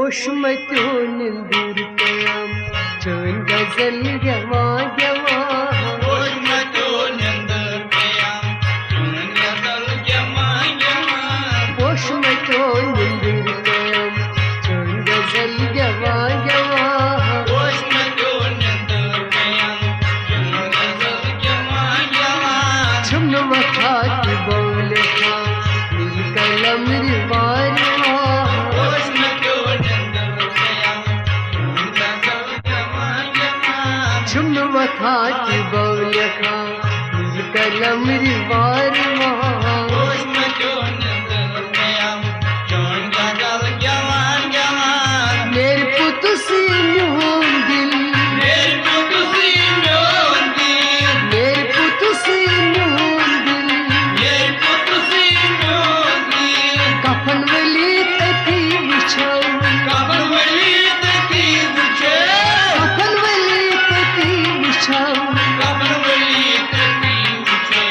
पोश मचो निंदुर कयाम चोन गजल गवा गवा पोश मचो निंदुर कयाम चोन गजल गवा गवा पोश मचो निंदुर कयाम चोन गजल गवा गवा पोश मचो निंदुर कयाम चोन गजल गवा गवा छुम वफा की बोले खा नील कलम रिवार छुम वफा की बोले खा नील कलम रिवार पोश मचो निंदुर कयाम चोन गजल गवा गवा मेरे पुत सी न्यून दिल मेरे पुत सी न्यून दिल मेरे पुत सी न्यून दिल मेरे पुत सी न्यून दिल कफन वली तकी बिछाओ कबर वली तकी बुझे कफन वली तकी बिछाओ कबर वली तकी बुझे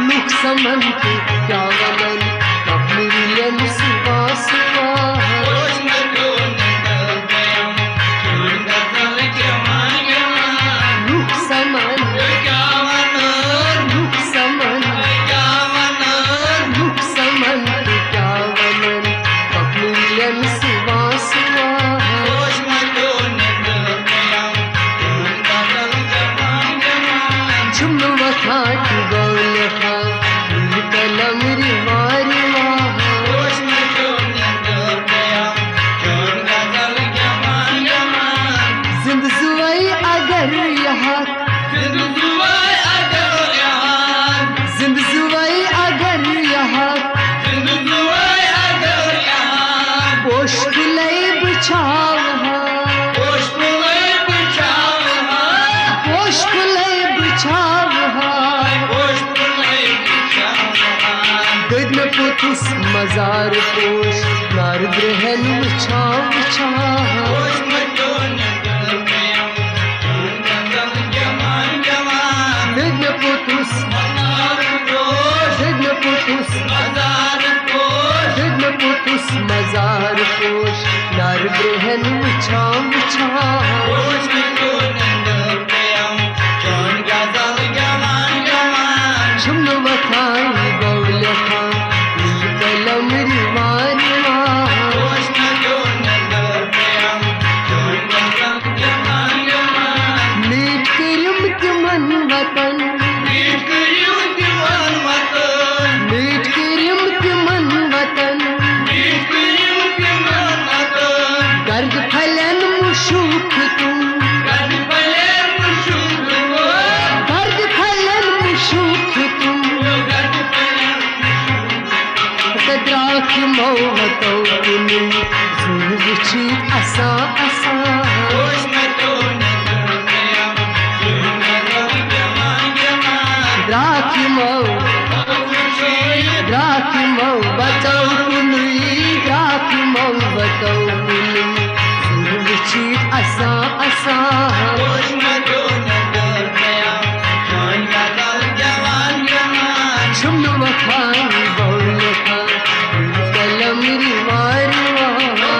लुक समन के क्या वलन कबूलियन सिवा सिवा पोश मचो निंदुर कयाम चोन गजल गवा गवा लुक समन क्या वनर लुक समन क्या वनर लुक समन के क्या वलन कबूलियन सिवा सिवा पोश मचो निंदुर कयाम चोन गजल गवा गवा छुम वफा की बोले खा नील कलम रिवार पोश मचो निंदुर कयाम चोन गजल गवा गवा जिंद जुआई अगर यहाँ जिंदुआए अगर यार जिंद जुआई अगर यहाँ जिंदुआए अगर यार पोश कुलई बिछाव पोश पुलय बिछावा पोश कुलई बिछाव पोश पुलय बिछावा गद में पुतुस मजार पोश नार ग्रहण बिछाव बिछाव पोश मचो निंदुर कयाम चोन गजल गवा गवा गद में पुतुस मजार पोश गद में पुतुस मजार पोश गद में पुतुस मजार पोश नार ग्रहण बिछाव बिछाव पोश मचो निंदुर कयाम चोन गजल गवा गवा छुम वफाई बोले खा नील कलम रिवार पोश मचो निंदुर कयाम चोन गजल गवा गवा मीट करिम के मन वतन मीट करियो दीवान वतन मीट करिम के मन वतन मीट करियो दीवान वतन गर्द फलन मुशूक तुम गद भले मुशुक को गर्द फलन मुशूक तुम गद भले कदराख मोहतो कुनी सुन बिछी असा असा पोश मचो निंदुर कयाम चोन गजल गवा गवा द्राख मो द्राख मो बचाओ कुनी द्राख मो बचाओ कुनी सुन बिछी असा असा पोश मचो निंदुर कयाम चोन गजल गवा गवा छुम वफाई बोले खा कलम रिवार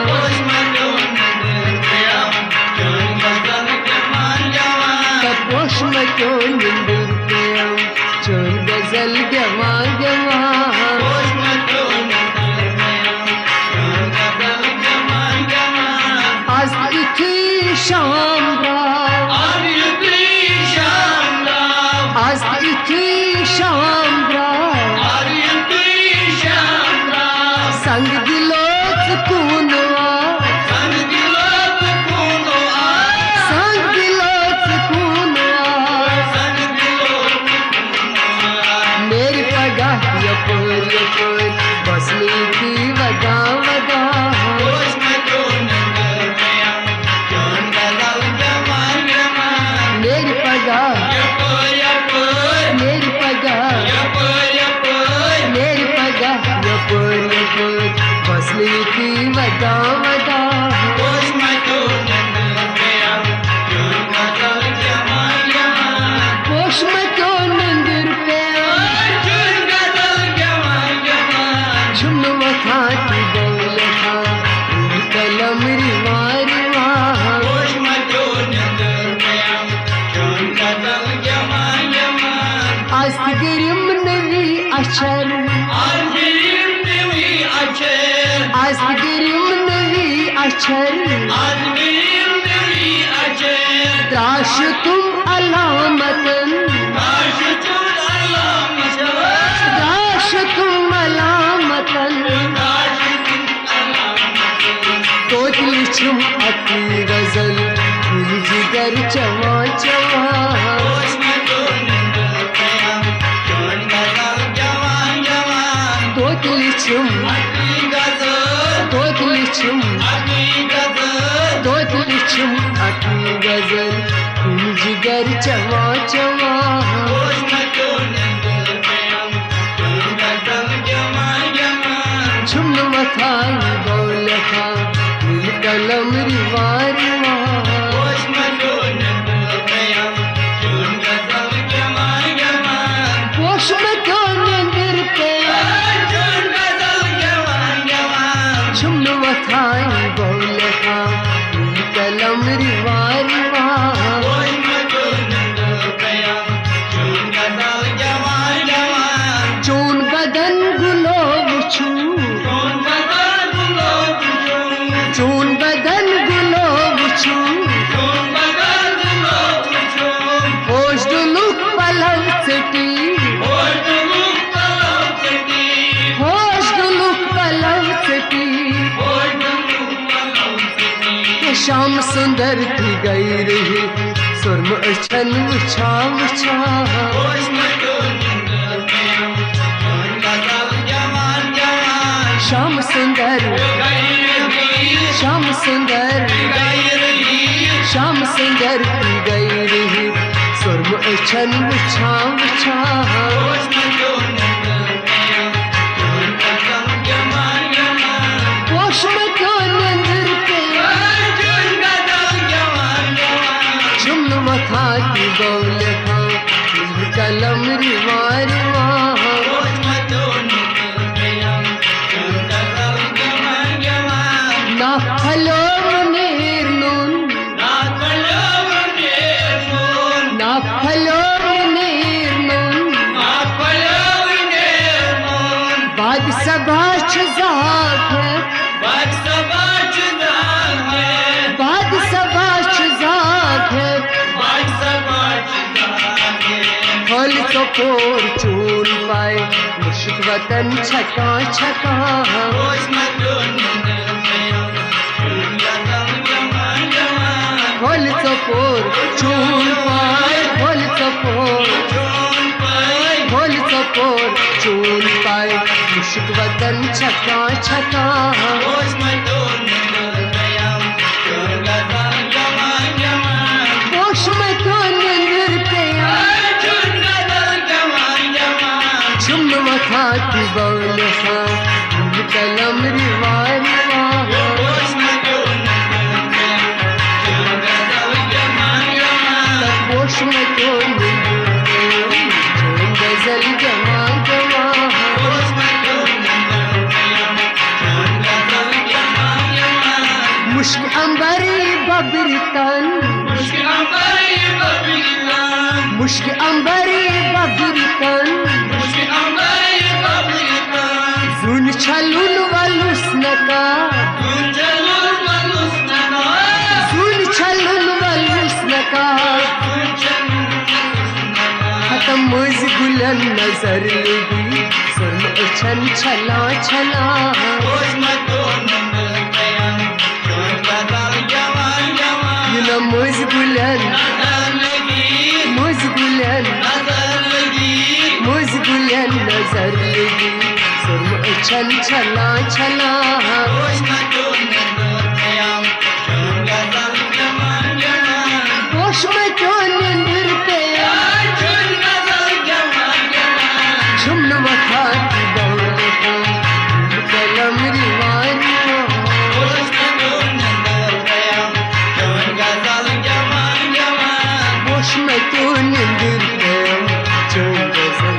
पोश मचो निंदुर कयाम चोन गजल गवा गवा पोश मचो निंदुर कयाम चोन गजल गवा गवा पोश मचो निंदुर कयाम चोन गजल गवा गवा आज इथी शाम रात आज युती शाम रात आज इथी शाम रात आज युती शाम रात संग दिलो सुकूनवा संग दिलोत खूनो आ संग दिलो सुकूनवा संग दिलोत खूनो आ मेरी पगाह यपुर बसनी की वदा वदा पोश मचो निंदुर कयाम चोन गजल गवा गवा मेरी पगाह यपुर मेरी पगाह यपुर मेरी पगाह यपुर बसनी की वदा वदा पोश मचो निंदुर कयाम चोन गजल गवा गवा पोश मचो निंदुर पे चोन गजल गवा गवा छुम वफा की बोले खा नील कलम अक्षर आजगिरिम नवी अक्षर आजगिरिम नवी अक्षर आजगिरिम नवी अक्षर त्राश तुम अलामतन दाश तुम अलामतन त्राश तुम अलामतन दाश तुम अलामतन तोत लिछुम अपनी गजल दिल जिगर चवा चवा होश में तो निंदल कयाम जोन गजल जवान जवान तोत लिछुम अपनी गजल अपनी गजल दिल जिगर चवा चवा होश में तो निंदल कयाम जोन गजल जवान जवान झुम मथाई बौल खा दिल कलम रिवार होश में तो निंदल कयाम जोन गजल जवान जवान पोष में तो नंदर पे जोन गजल जवान जवान झुम मथाई बौल खा दिल कलम रिवार होश में तो निंदल कयाम जोन गजल जवान जवान चून बदन गुलो छू जोन गजल गुलाब जोन चून बदन गुलो छू जोन गजल गुलाब जोन होश दुलुक पलव सिटी होश दुलुक पलव सिटी होश दुलुक पलव सिटी होश दुलुक पलव सिटी ये शाम सुंदर थी गई रही सुरम अछन उछा उछा होश में तो निंदल कयाम जोन गजल जवान जवान शाम सुंदर श्याम सुंदर श्याम सुंदर की गई रही सुरम अछन उछा उछा होश में तो निंदल कयाम जोन गजल जवान जवान पोष में तो नंदर पे जोन गजल जवान जवान झुम मथा की बौल खा दिल कलम रिवार होश में तो निंदल कयाम जोन गजल जवान जवान ना फलो मुनीर नून ना कलम नेमोन ना फलो मुनीर नून ना कलम नेमोन बाद सभा छुजाके बात सबाच दागे बाद सभा छुजाके बात सबाच दागे फल कपोर चून पाए मुश्क वतन छका छका होश में तो निंदल कयाम जोन गजल जवान जवान फल कपोर चून पाए फल कपोर जोन पाई फल कपोर चून पाए मुश्क वतन छका छका होश में तो निंदल कयाम जोन गजल जवान जवान पोष में तो नंदर पे जोन गजल जवान जवान झुम मथा की बौल खा दिल कलम रिवार होश में तो निंदल कयाम जोन गजल जवान जवान पोष में तो गजल जमा जमा होश में तो निंदल कयाम जोन गजल जवान जवान मुश्क अंबरी बबरितन मुश्किल अंबरी बबीलान मुश्क अंबरी बबरितन मुश्किल अंबरी बबीलान जुन छलुन वलुस्नका गुंजलुल मलुस्तना जुन छलुन वलुस्नका खत्म मुझ गुलन नजर लगी सुरम उछन छला छला होश में तो निंदल कयाम जोन गजल जवान जवान ये न मुझ गुलन नजर लगी नजर लगी सुरम उछन छला छला होश में तो निंदल कयाम जोन गजल जवान जवान पोष में तो नंदर पे जोन गजल जवान जवान झुम मथा की बौल खा दिल कलम रिवार होश में तो निंदल कयाम जोन गजल जवान जवान पोष में तो नंदर पे जो गजल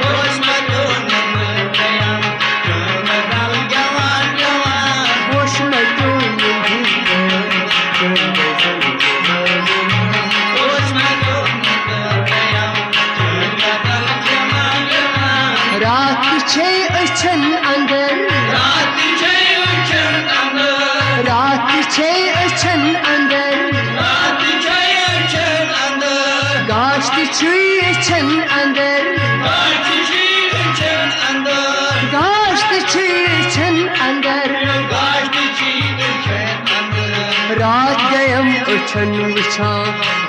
होश में तो निंदल कयाम जोन गजल जवान जवान पोष में तो नंदर पे जो गजल होश में तो निंदल कयाम जोन गजल जवान जवान रात छे अछन अंदर रात छे अछन अंदर रात छे अछन अंदर रात छे अछन अंदर गाश्त छुई अछन अंदर गाश्त छुई अछन अंदर गाश्त छुई अछन अंदर गाश्त छुई अछन अंदर रात गयम अछन विछा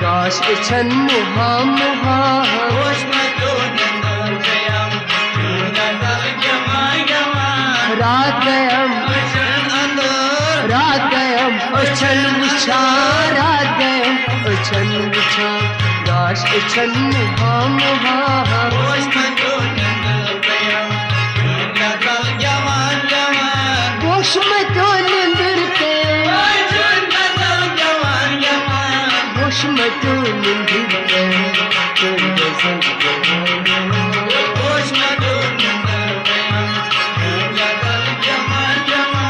गाश अछन मुहा मुहा होश में तो नंदर गयम नजर जमा जमा रात गयम अछन अंदर रात गयम अछन विछा रात गयम अछन विछा गाश अछन मुहा मुहा होश में तो नंदर गयम नजर जमा जमा होश में तो निंदर के होश में तो निंदर के होश में तो नंदर गयम नजर जमा जमा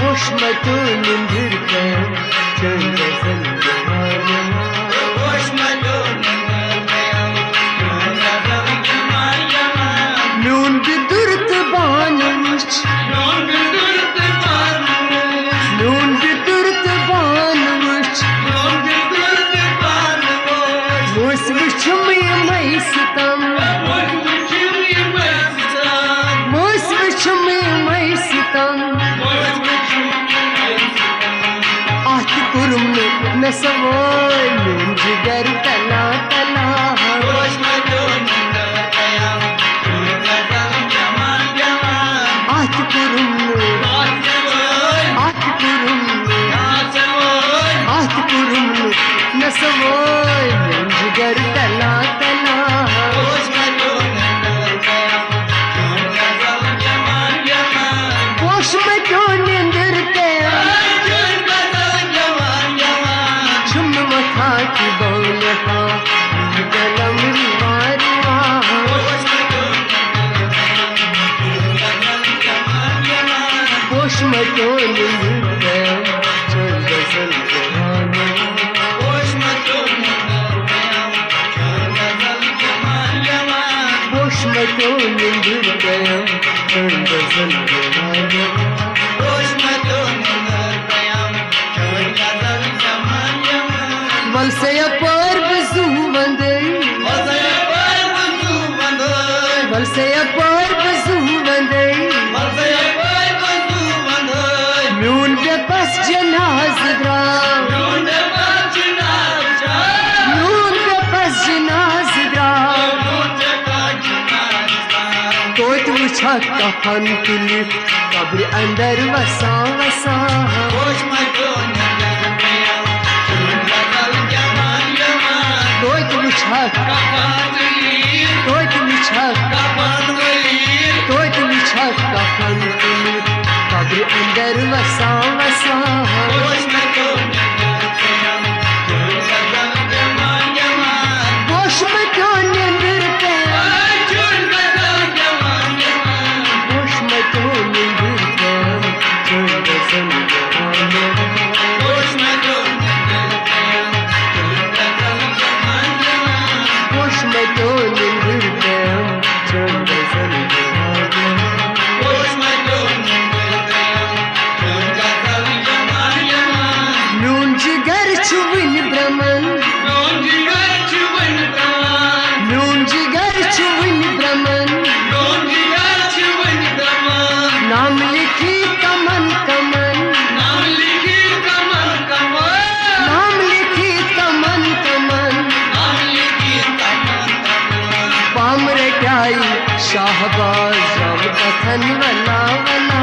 होश में तो निंदर के होश में तो नंदर गयम नजर जमा जमा नून बिदुरत बानुच नून बिदुरत बानुच नून बिदुरत बानुच नून बिदुरत बानुच मोस विचम मई सितम मोश विचमी मस्तान मोस विचम मई सितम मोश विचमी मस्तान आत कुरुम न सवोय नून जिगर तला तला होश में तो नंदर गयम नजर जमा जमा आत कुरुम आत कुरुम आत कुरुम न सवोय नून जिगर तला तला होश में तो निंदर के छुम मथा की बौल हा गलम मारवा होश में तो निंदर के चल गजल जवाना होश में तो निंदर के चल गजल जवाना वल से पर बजू वंदे वल से पर बजू वंदे म्यून बे बस जनाज द्रा म्यून बे बस जनाज द्रा तोत वुछा कफन तुली कब्र अंदर वसा वसा तोत वुछा तोत वुछा तोत वुछा कफन तुली कब्र अंदर वसा वसा होश में तो निंदर के होश में तो निंदर के चल गजल जवाना होश में तो निंदर के चल गजल जवाना नून जिगर छुविन ब्रह्मन नून जिगर छुविन ब्रह्मन नाम लिखी कमन कमन नाम लिखी कमन कमन पामरे क्याई शाहबाज जब कथन वला वला